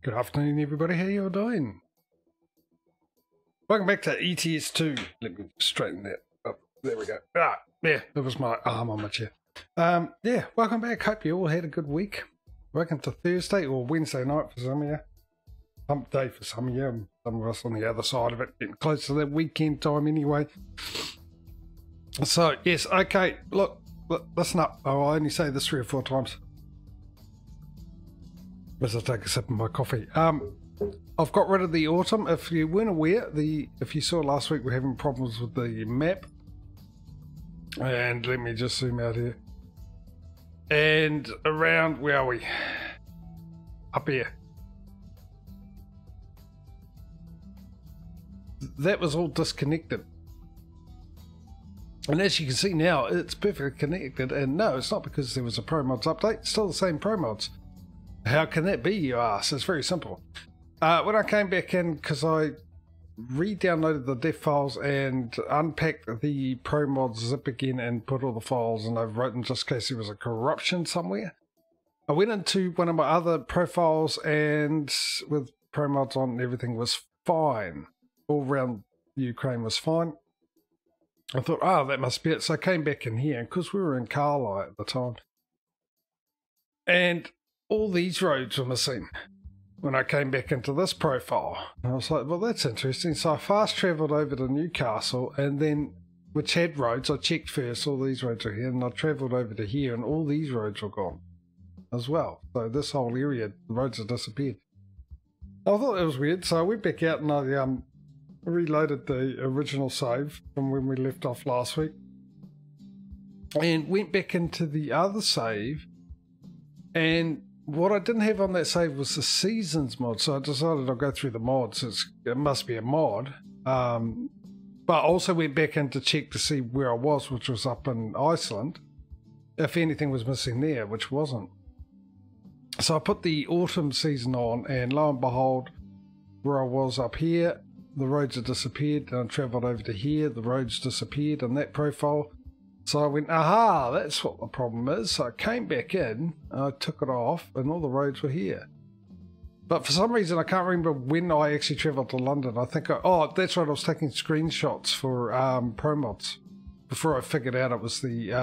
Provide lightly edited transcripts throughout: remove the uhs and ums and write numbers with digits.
Good afternoon, everybody. How you all doing? Welcome back to ETS2. Let me straighten that up. There we go. Yeah, that was my arm on my chair. Yeah, welcome back. Hope you all had a good week. Welcome to Thursday or Wednesday night for some of you. Hump day for some of you, and some of us on the other side of it, getting close to that weekend time anyway. So, yes, okay, look, listen up. I'll only say this 3 or 4 times as I take a sip of my coffee. I've got rid of the autumn. If you weren't aware, if you saw last week, we're having problems with the map. And let me just zoom out here. And around, where are we? Up here. That was all disconnected. And as you can see now, it's perfectly connected. And no, it's not because there was a ProMods update. It's still the same ProMods. How can that be, you ask? It's very simple. When I came back in, because I re-downloaded the def files and unpacked the ProMods zip again and put all the files and overwrote them just in case there was a corruption somewhere. I went into one of my other profiles and with ProMods on, everything was fine. All around Ukraine was fine. I thought, oh, that must be it. So I came back in here, because we were in Carlisle at the time. And all these roads were missing when I came back into this profile. And I was like, well, that's interesting. So I fast travelled over to Newcastle, and then, which had roads, I checked first, all these roads are here, and I travelled over to here, and all these roads were gone as well. So this whole area, the roads have disappeared. I thought that was weird, so I went back out and I reloaded the original save from when we left off last week, and went back into the other save, and what I didn't have on that save was the seasons mod, so I decided I'll go through the mods. It must be a mod. But I also went back in to check to see where I was, which was up in Iceland, if anything was missing there, which wasn't. So I put the autumn season on, and lo and behold, where I was up here, the roads had disappeared, and I travelled over to here, the roads disappeared in that profile. So I went, aha, that's what the problem is. So I came back in, I took it off, and all the roads were here. But for some reason, I can't remember when I actually travelled to London. I think, oh, that's right, I was taking screenshots for ProMods before I figured out it was the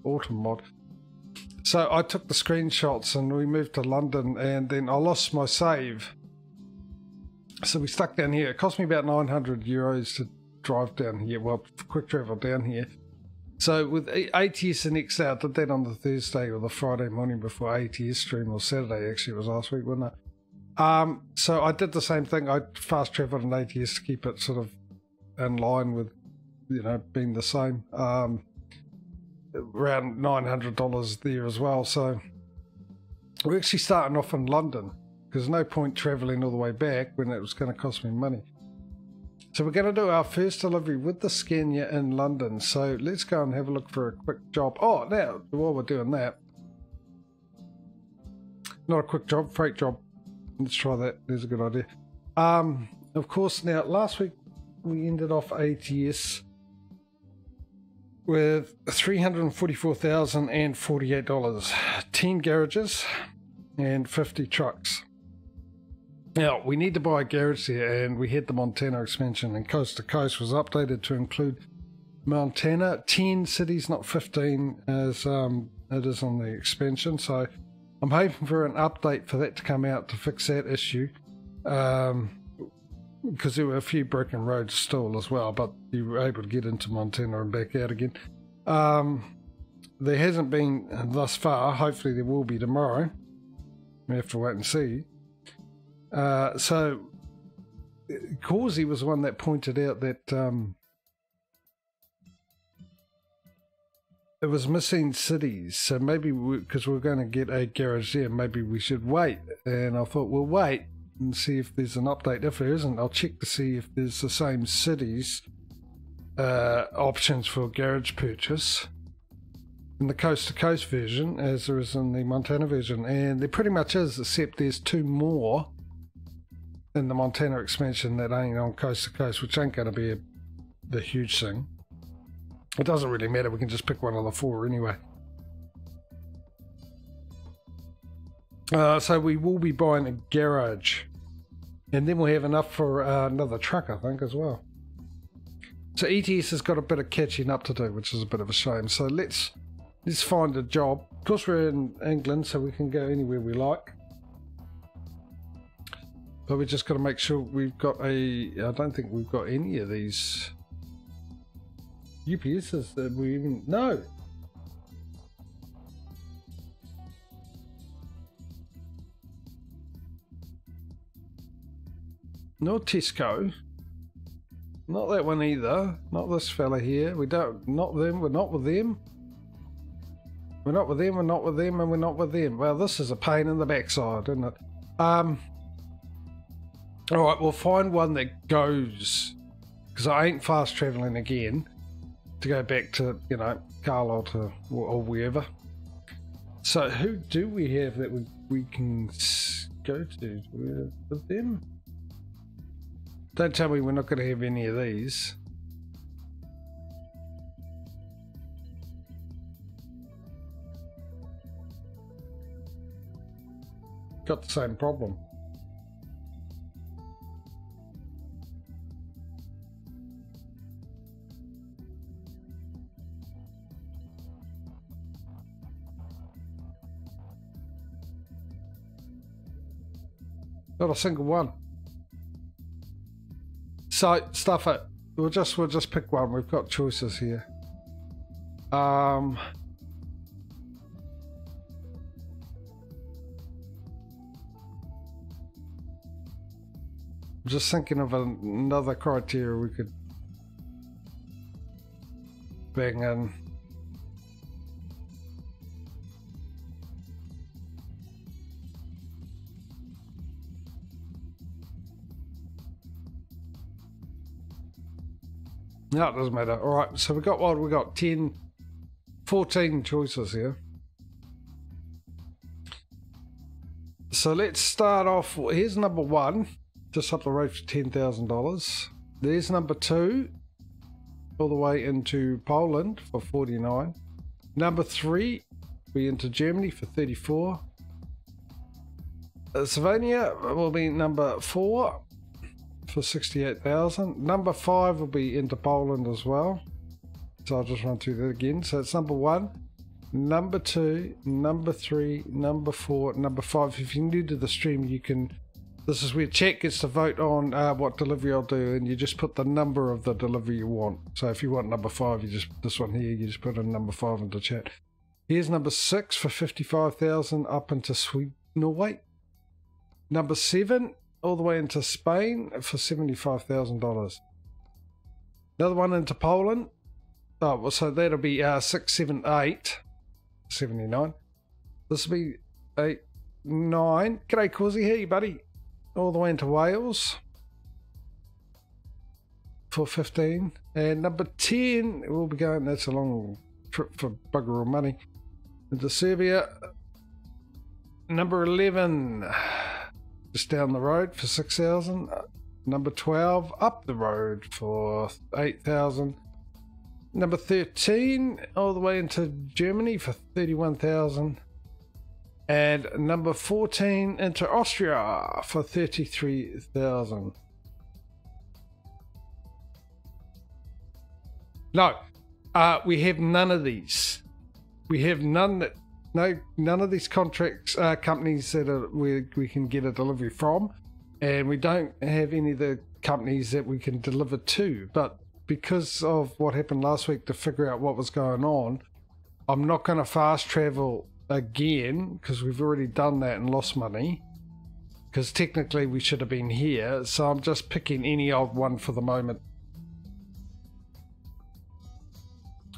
autumn mod. So I took the screenshots and we moved to London, and then I lost my save. So we stuck down here. It cost me about €900 to drive down here, well, quick travel down here. So with ATS and XL, I did that on the Thursday or the Friday morning before ATS stream, or Saturday actually, it was last week, wasn't it? So I did the same thing. I fast traveled in ATS to keep it sort of in line with, you know, being the same. Around $900 there as well. So we're actually starting off in London, because no point travelling all the way back when it was going to cost me money. So we're going to do our first delivery with the Scania in London. So let's go and have a look for a quick job. Oh, now, while we're doing that, not a quick job, freight job. Let's try that. There's a good idea. Of course, now, last week we ended off ATS with $344,048, 10 garages and 50 trucks. Now, we need to buy a garage here, and we had the Montana expansion, and Coast to Coast was updated to include Montana, 10 cities, not 15, as it is on the expansion. So I'm hoping for an update for that to come out to fix that issue, because there were a few broken roads still as well, but you were able to get into Montana and back out again. There hasn't been thus far. Hopefully there will be tomorrow. We have to wait and see. So Causey was the one that pointed out that it was missing cities, so maybe because we're going to get a garage there, maybe we should wait. And I thought we'll wait and see if there's an update. If there isn't, I'll check to see if there's the same cities options for garage purchase in the Coast to Coast version as there is in the Montana version, and there pretty much is, except there's 2 more in the Montana expansion that ain't on Coast to Coast, which ain't going to be the huge thing. It doesn't really matter, we can just pick one of the 4 anyway. So we will be buying a garage. And then we'll have enough for another truck, I think, as well. So ETS has got a bit of catching up to do, which is a bit of a shame. So let's find a job. Of course, we're in England, so we can go anywhere we like. But we just got to make sure we've got I don't think we've got any of these UPSs that we even... No! No Tesco. Not that one either. Not this fella here. We don't... Not them. We're not with them. We're not with them. We're not with them. And we're not with them. Well, this is a pain in the backside, isn't it? Alright, we'll find one that goes... Because I ain't fast travelling again. To go back to, you know, Carlisle or wherever. So who do we have that we can go to? We're with them? Don't tell me we're not going to have any of these. Got the same problem. Not a single one. So stuff it. We'll just pick one. We've got choices here. I'm just thinking of another criteria we could bang in. No, it doesn't matter. All right, so we got what? We got 10, 14 choices here. So let's start off. Here's number one, just up the road for $10,000. There's number two, all the way into Poland for 49. Number three, we into Germany for 34. Slovenia will be number four. For 68,000. Number 5 will be into Poland as well. So I'll just run through that again. So it's number 1, number 2, number 3, number 4, number 5. If you're new to the stream, you can... This is where chat gets to vote on what delivery I'll do, and you just put the number of the delivery you want. So if you want number 5, you just... This one here, you just put in number 5 into chat. Here's number 6 for 55,000 up into Sweden, Norway. Number 7... all the way into Spain for $75,000. Another one into Poland. Oh, well, so that'll be 6, 7, 8. 79. This will be 8, 9. G'day, Causey. Hey, buddy. All the way into Wales for 15. And number 10, we'll be going, that's a long trip for bugger all money, into Serbia. Number 11. Just down the road for 6,000. Number 12 up the road for 8,000. Number 13 all the way into Germany for 31,000. And number 14 into Austria for 33,000. No, we have none of these. We have none that. No, none of these contracts companies that are where we can get a delivery from, and we don't have any of the companies that we can deliver to. But because of what happened last week to figure out what was going on, I'm not going to fast travel again because we've already done that and lost money. Because technically we should have been here, so I'm just picking any old one for the moment.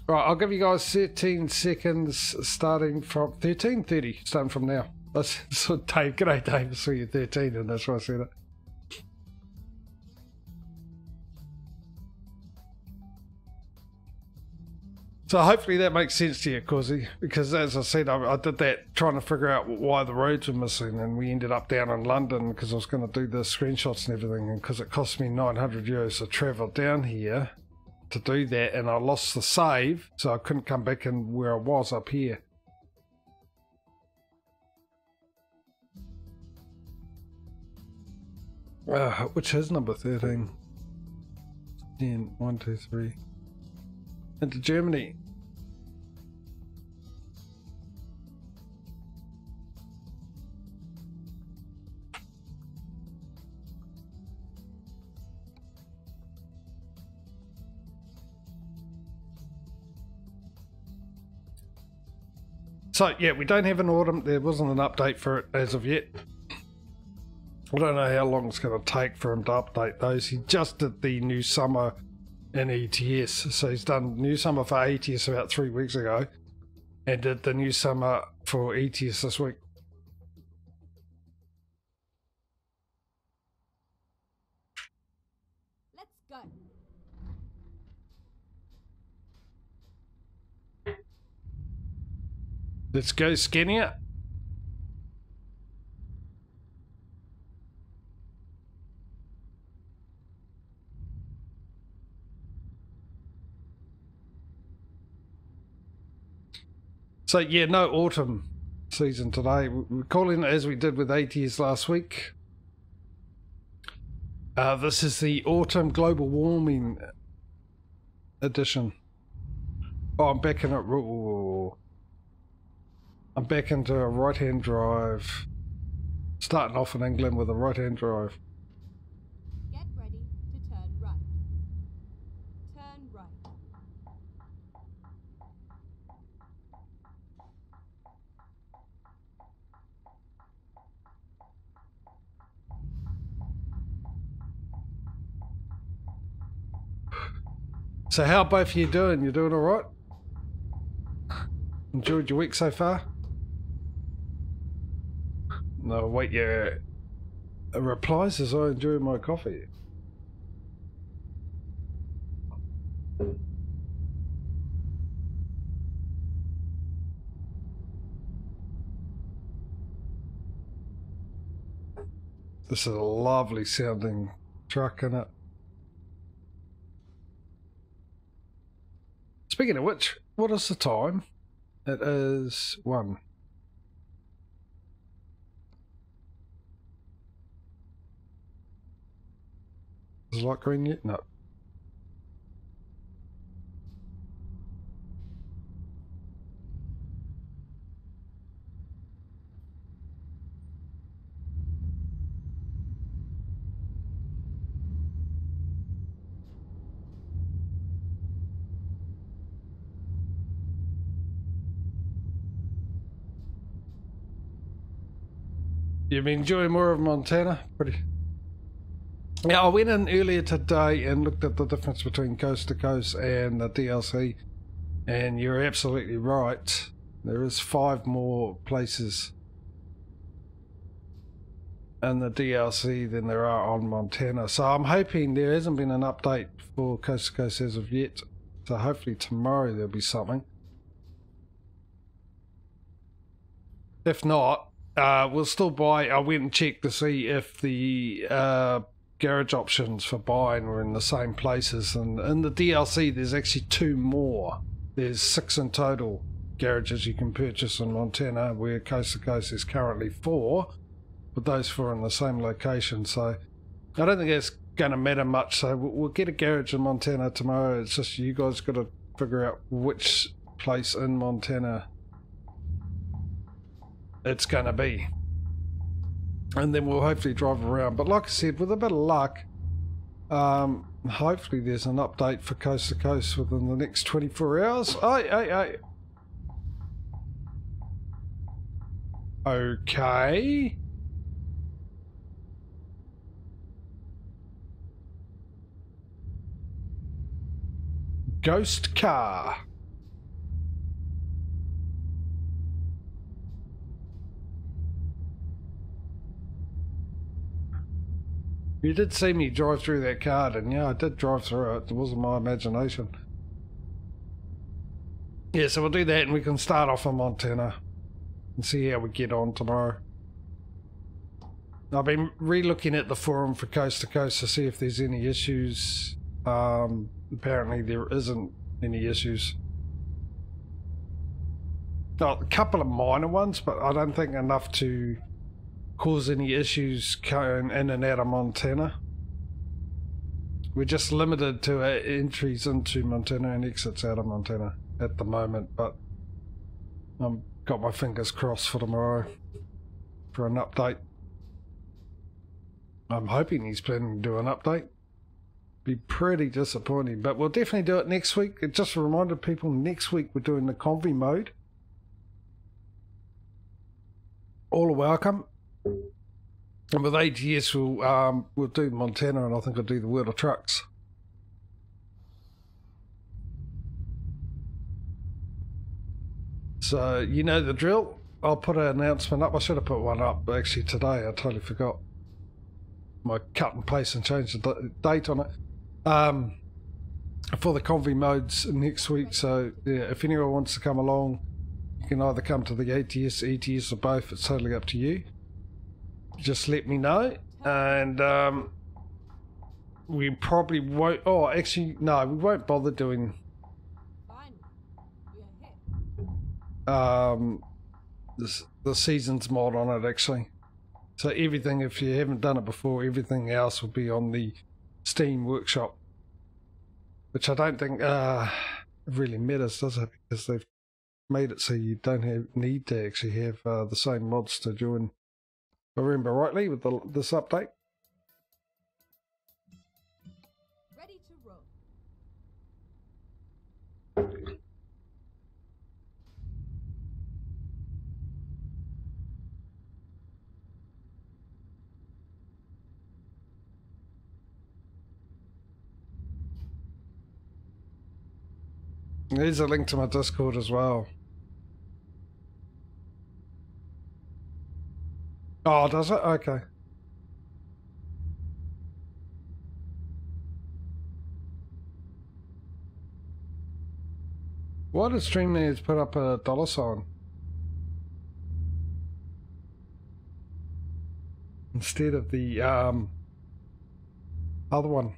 Right, I'll give you guys 13 seconds starting from 13:30, starting from now. That's so Dave. G'day, Dave. I saw you 13, and that's why I said it. So hopefully that makes sense to you, Causey, because as I said, I did that trying to figure out why the roads were missing, and we ended up down in London because I was going to do the screenshots and everything, and because it cost me 900 euros to travel down here to do that, and I lost the save, so I couldn't come back in where I was up here. Which is number 13. 10, 1, 2, 3. Into Germany. So yeah, we don't have an autumn. There wasn't an update for it as of yet. I don't know how long it's going to take for him to update those. He just did the new summer in ETS. So he's done new summer for ETS about 3 weeks ago and did the new summer for ETS this week. Let's go. Let's go, Scania. So yeah, no autumn season today. We're calling it as we did with ATS last week. This is the autumn global warming edition. Oh, I'm back in it. I'm back into a right-hand drive. Starting off in England with a right-hand drive. Get ready to turn right. Turn right. So how both of you doing? You doing all right? Enjoyed your week so far? No, wait your replies as I enjoy my coffee. This is a lovely sounding truck, isn't it? Speaking of which, what is the time? It is 1. Is the light green yet? No. You've been enjoying more of Montana? Pretty. Yeah, I went in earlier today and looked at the difference between coast to coast and the DLC, and you're absolutely right. There is 5 more places in the DLC than there are on Montana. So I'm hoping there hasn't been an update for coast to coast as of yet. So hopefully tomorrow there'll be something. If not, we'll still buy. I went and checked to see if the garage options for buying were in the same places, and in the DLC there's actually 2 more. There's 6 in total garages you can purchase in Montana, where coast to coast is currently 4, but those 4 in the same location. So I don't think it's going to matter much. So we'll get a garage in Montana tomorrow. It's just you guys got to figure out which place in Montana it's going to be, and then we'll hopefully drive around. But like I said, with a bit of luck, hopefully there's an update for coast to coast within the next 24 hours. Hey. Okay. Ghost car. You did see me drive through that car, didn't you? I did drive through it. It wasn't my imagination. Yeah, so we'll do that, and we can start off in Montana and see how we get on tomorrow. I've been re-looking at the forum for coast to coast to see if there's any issues. Apparently there isn't any issues. A couple of minor ones, but I don't think enough to cause any issues going in and out of Montana. We're just limited to our entries into Montana and exits out of Montana at the moment, but I've got my fingers crossed for tomorrow for an update. I'm hoping he's planning to do an update. Be pretty disappointing, but we'll definitely do it next week. It just reminded people next week we're doing the convoy mode. All are welcome. And with ATS, we'll do Montana, and I think I'll do the World of Trucks. So, you know the drill. I'll put an announcement up. I should have put one up actually today. I totally forgot. I cut and paste and change the date on it. For the convoy modes next week. So, yeah, if anyone wants to come along, you can either come to the ATS, ETS, or both. It's totally up to you. Just let me know, and we probably won't. Oh, actually, no, we won't bother doing the seasons mod on it actually. So everything, if you haven't done it before, everything else will be on the Steam workshop, which I don't think really matters, does it? Because they've made it so you don't need to actually have the same mods to join. If I remember rightly with this update. Ready to roll. There's a link to my Discord as well. Oh, does it? Okay. Why did StreamNads put up a $sign instead of the other one?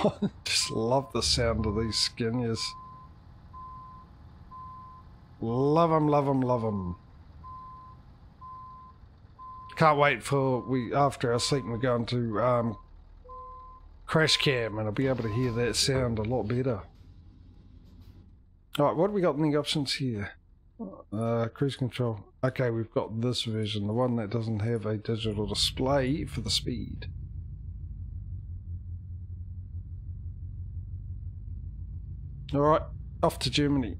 I just love the sound of these skinners. Love them, love them, love them. Can't wait for after our sleep we're going to crash cam and I'll be able to hear that sound a lot better. Alright, what have we got in the options here? Cruise control. Okay, we've got this version, the one that doesn't have a digital display for the speed. Alright, off to Germany.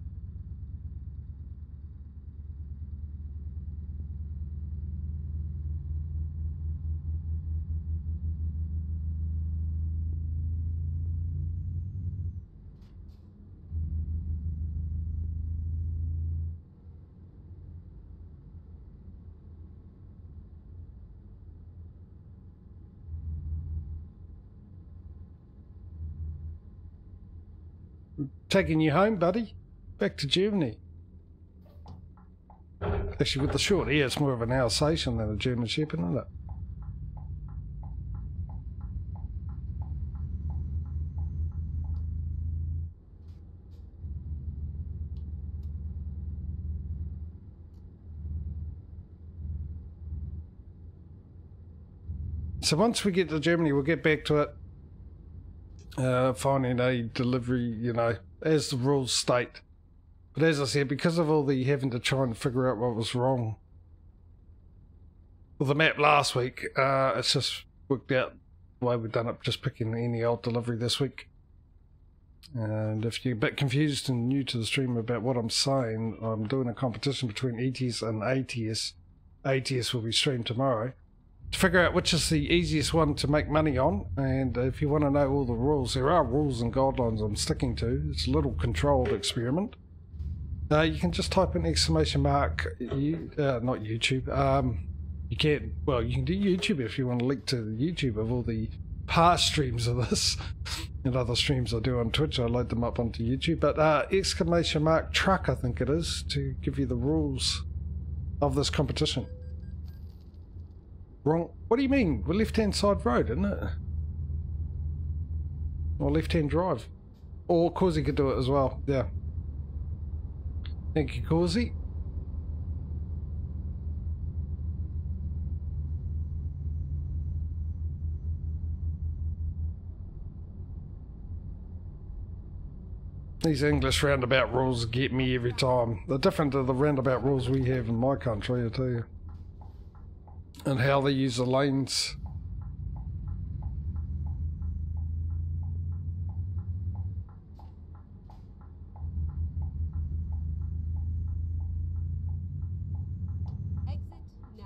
Taking you home, buddy. Back to Germany. Actually, with the short ear, it's more of an Alsatian than a German Shepherd, isn't it? So once we get to Germany, we'll get back to it. Finding a delivery, you know, as the rules state. But as I said, because of all the having to try and figure out what was wrong with the map last week, it's just worked out the way we've done it, just picking any old delivery this week. And if you're a bit confused and new to the stream about what I'm saying, I'm doing a competition between ETS and ATS. ATS will be streamed tomorrow, to figure out which is the easiest one to make money on. And if you want to know all the rules, there are rules and guidelines I'm sticking to. It's a little controlled experiment. You can just type in exclamation mark, not YouTube. You can, well, you can do YouTube if you want to link to the YouTube of all the past streams of this and other streams I do on Twitch. I load them up onto YouTube. But exclamation mark truck, I think it is, to give you the rules of this competition. Wrong. What do you mean? We're left-hand side road, isn't it? Or left-hand drive. Or Causey could do it as well. Yeah. Thank you, Causey. These English roundabout rules get me every time. They're different to the roundabout rules we have in my country, I tell you. And how they use the lanes. Exit now.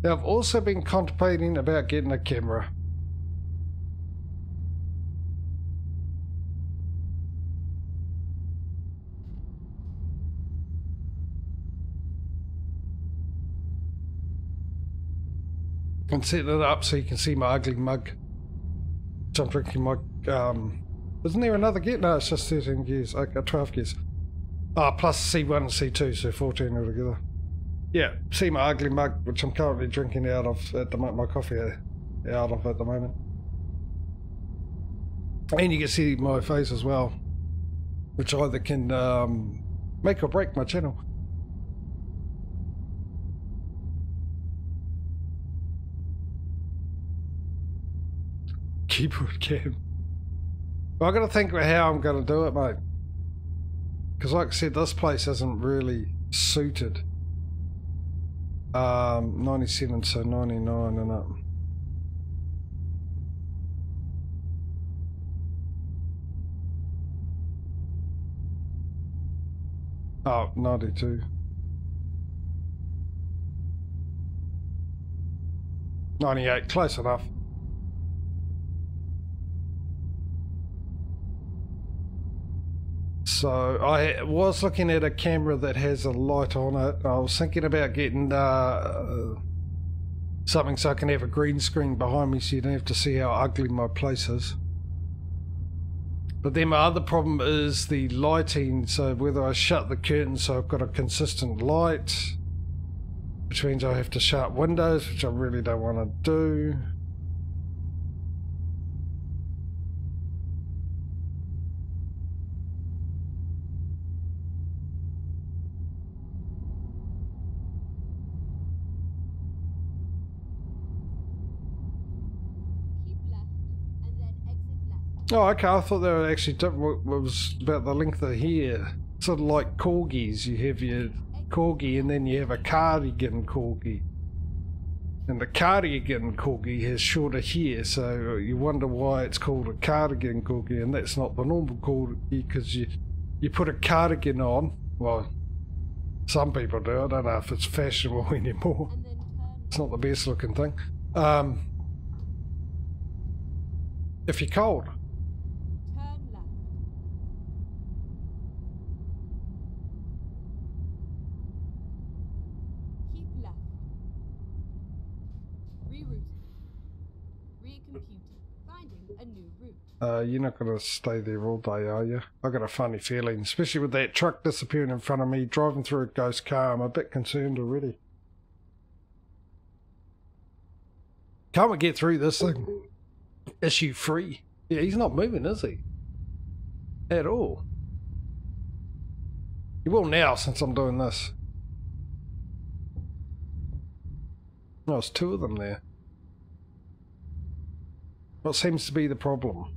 Now, I've also been contemplating about getting a camera. And setting it up so you can see my ugly mug. Which I'm drinking my... isn't there another gear? No, it's just 13 gears. Okay, 12 gears. Plus C1 and C2, so 14 altogether. Yeah, see my ugly mug, which I'm currently drinking out of at the moment, my coffee out of at the moment. And you can see my face as well, which either can make or break my channel. Keyboard cam. Well, I've got to think about how I'm going to do it, mate. Because like I said, this place isn't really suited. 97, so 99 and up. Oh, 92. 98, close enough. So I was looking at a camera that has a light on it. I was thinking about getting something so I can have a green screen behind me so you don't have to see how ugly my place is. But then my other problem is the lighting, so whether I shut the curtains so I've got a consistent light, which means I have to shut windows, which I really don't want to do. Oh, okay. I thought they were actually different. It was about the length of hair. Sort of like corgis. You have your corgi and then you have a cardigan corgi. And the cardigan corgi has shorter hair, so you wonder why it's called a cardigan corgi, and that's not the normal corgi because you put a cardigan on. Well, some people do. I don't know if it's fashionable anymore. It's not the best looking thing. If you're cold. You're not going to stay there all day, are you? I got a funny feeling, especially with that truck disappearing in front of me, driving through a ghost car. I'm a bit concerned already. Can't we get through this thing? Issue free. Yeah, he's not moving, is he? At all. He will now, since I'm doing this. Oh, there's two of them there. What seems to be the problem?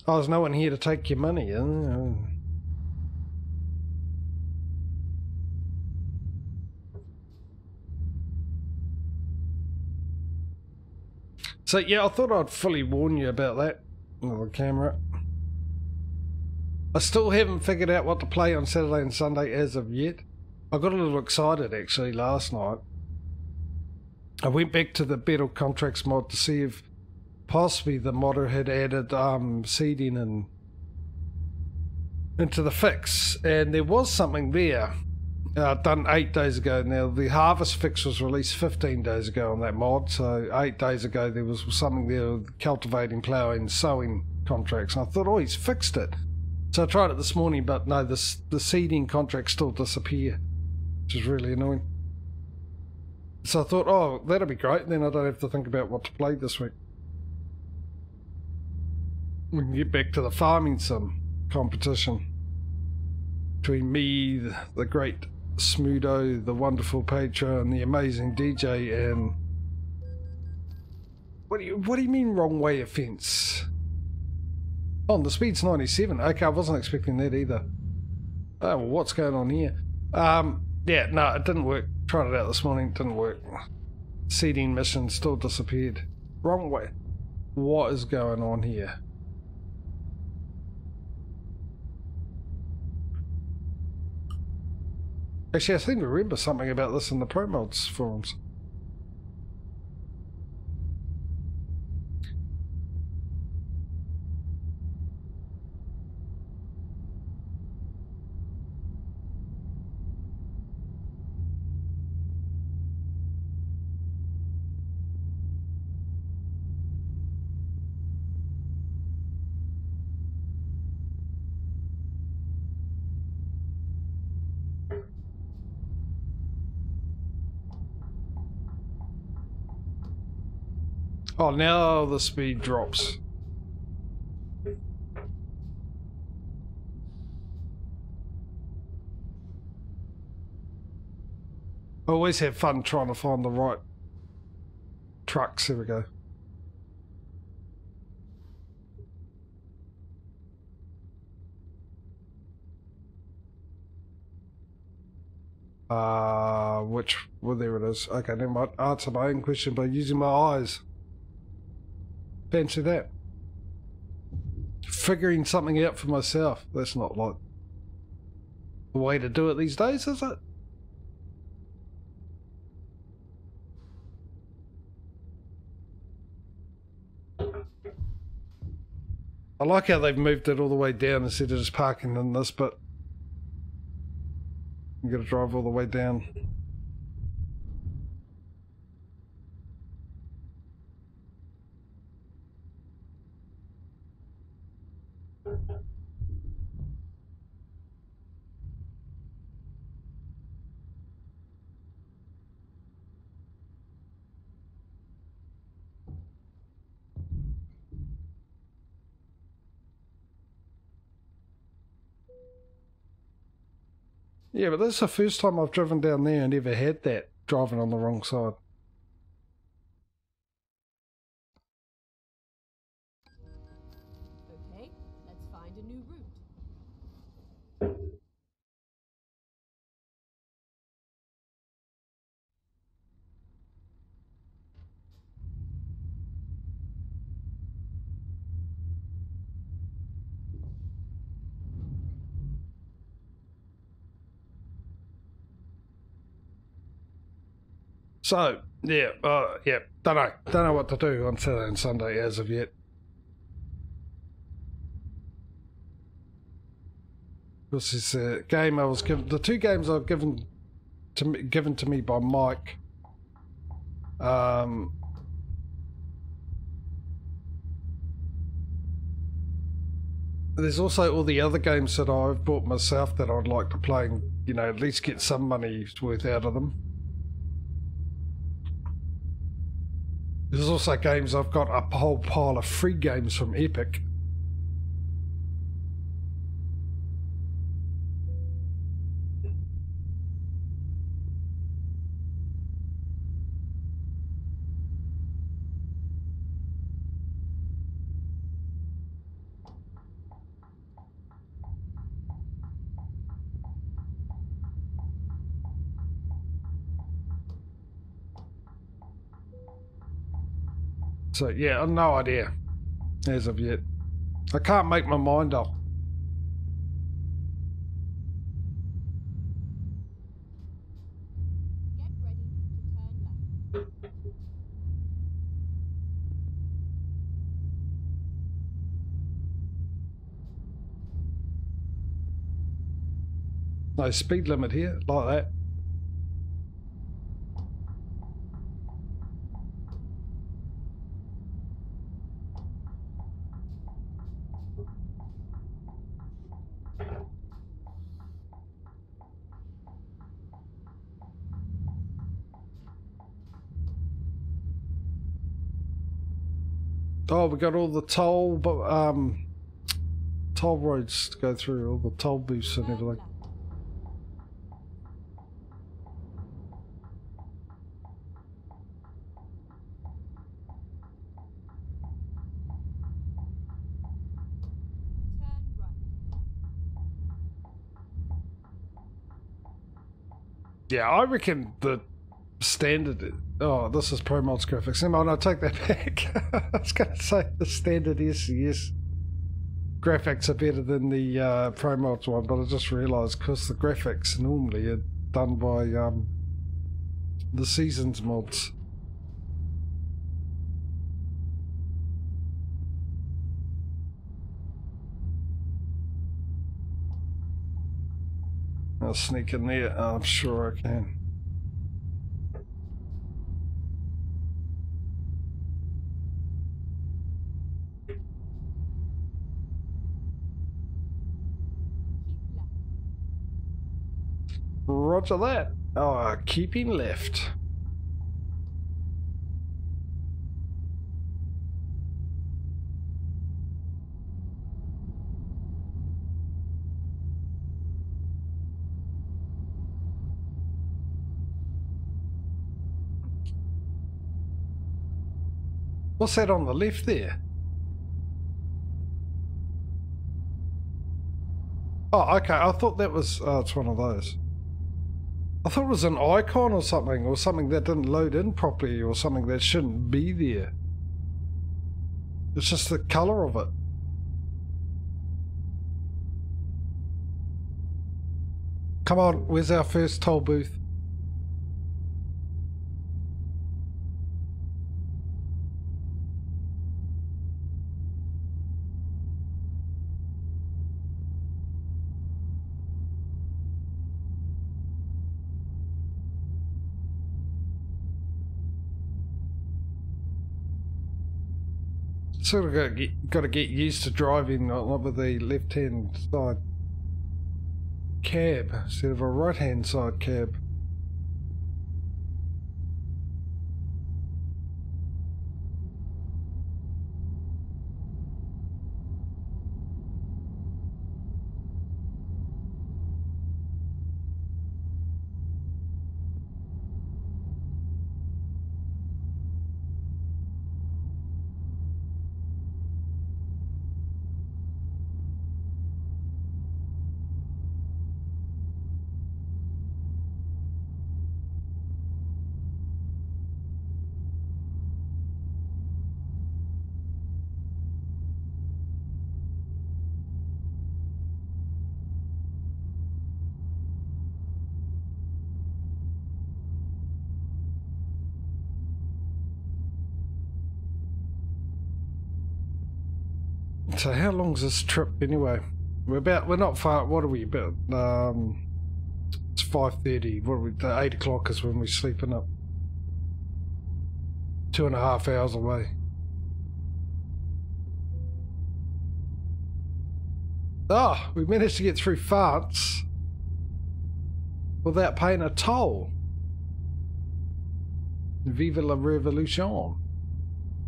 Oh, there's no one here to take your money, So yeah, I thought I'd fully warn you about that with the camera. I still haven't figured out what to play on Saturday and Sunday as of yet. I got a little excited actually last night. I went back to the Battle Contracts mod to see if possibly the modder had added seeding and into the fix, and there was something there. done 8 days ago. Now, the harvest fix was released 15 days ago on that mod, so 8 days ago there was something there with cultivating, ploughing, sowing contracts, and I thought, oh, he's fixed it. So I tried it this morning, but no, the seeding contracts still disappear, which is really annoying. So I thought, oh, that'll be great, then I don't have to think about what to play this week. We can get back to the farming sim competition between me, the great Smudo, the wonderful Patron, the amazing DJ, and what do you mean wrong way offence? Oh, the speed's 97. Okay, I wasn't expecting that either. Oh, well, what's going on here? Yeah, no, it didn't work. Tried it out this morning, it didn't work. Seeding mission still disappeared. Wrong way. What is going on here? Actually, I seem to remember something about this in the Pro Mods forums. Oh, now the speed drops. I always have fun trying to find the right trucks. Here we go. Well, there it is. Okay, never mind. Answer my own question by using my eyes. Fancy that. Figuring something out for myself. That's not like the way to do it these days, is it? I like how they've moved it all the way down instead of just parking in this, but you gotta drive all the way down. Yeah, but this is the first time I've driven down there and ever had that, driving on the wrong side. Okay, let's find a new route. So, yeah, don't know what to do on Saturday and Sunday as of yet. This is a game I was given, the two games I've given to me by Mike. There's also all the other games that I've bought myself that I'd like to play and, you know, at least get some money's worth out of them. There's also games I've got a whole pile of free games from Epic. So yeah, I've no idea as of yet. I can't make my mind up. Get ready to turn left. No speed limit here, like that. Oh, we got all the toll roads to go through, all the toll booths and everything. Turn right. Yeah, I reckon the standard... Oh, this is Pro Mods graphics. Never mind, I take that back. I was going to say the standard SCS graphics are better than the Pro Mods one, but I just realised because the graphics normally are done by the Seasons mods. I'll sneak in there. I'm sure I can. Keep left. Roger that. Oh, keeping left. What's that on the left there? Oh, okay. I thought that was... Oh, it's one of those. I thought it was an icon or something that didn't load in properly, or something that shouldn't be there. It's just the colour of it. Come on, where's our first toll booth? Sort of got to get used to driving with the left-hand side cab instead of a right-hand side cab. So how long's this trip anyway? We're not far. What are we about? It's 5:30. What are we? 8 o'clock is when we're sleeping up. 2.5 hours away. Ah, we managed to get through France without paying a toll. Viva la revolution.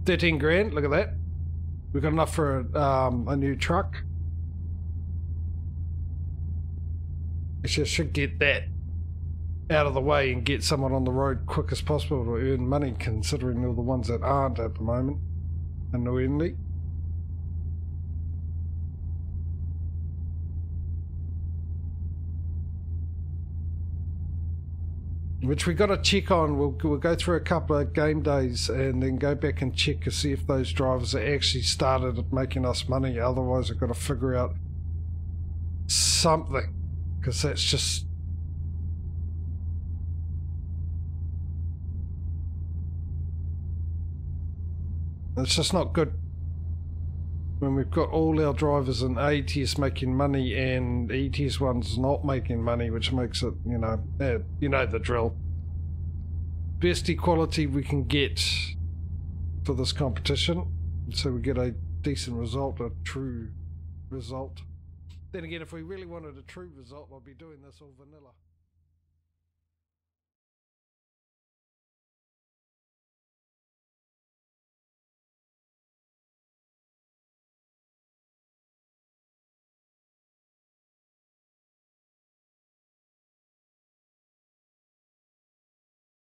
13 grand, look at that. We've got enough for a new truck. Actually, I should get that out of the way and get someone on the road quick as possible to earn money, considering all the ones that aren't at the moment, annoyingly. Which we got to check on. We'll go through a couple of game days and then go back and check to see if those drivers are actually started at making us money. Otherwise, I've got to figure out something, because that's just... It's just not good. when we've got all our drivers in ATS making money and ETS ones not making money, which makes it, you know the drill. Best equality we can get for this competition, so we get a decent result, a true result. Then again, if we really wanted a true result, I'd be doing this all vanilla.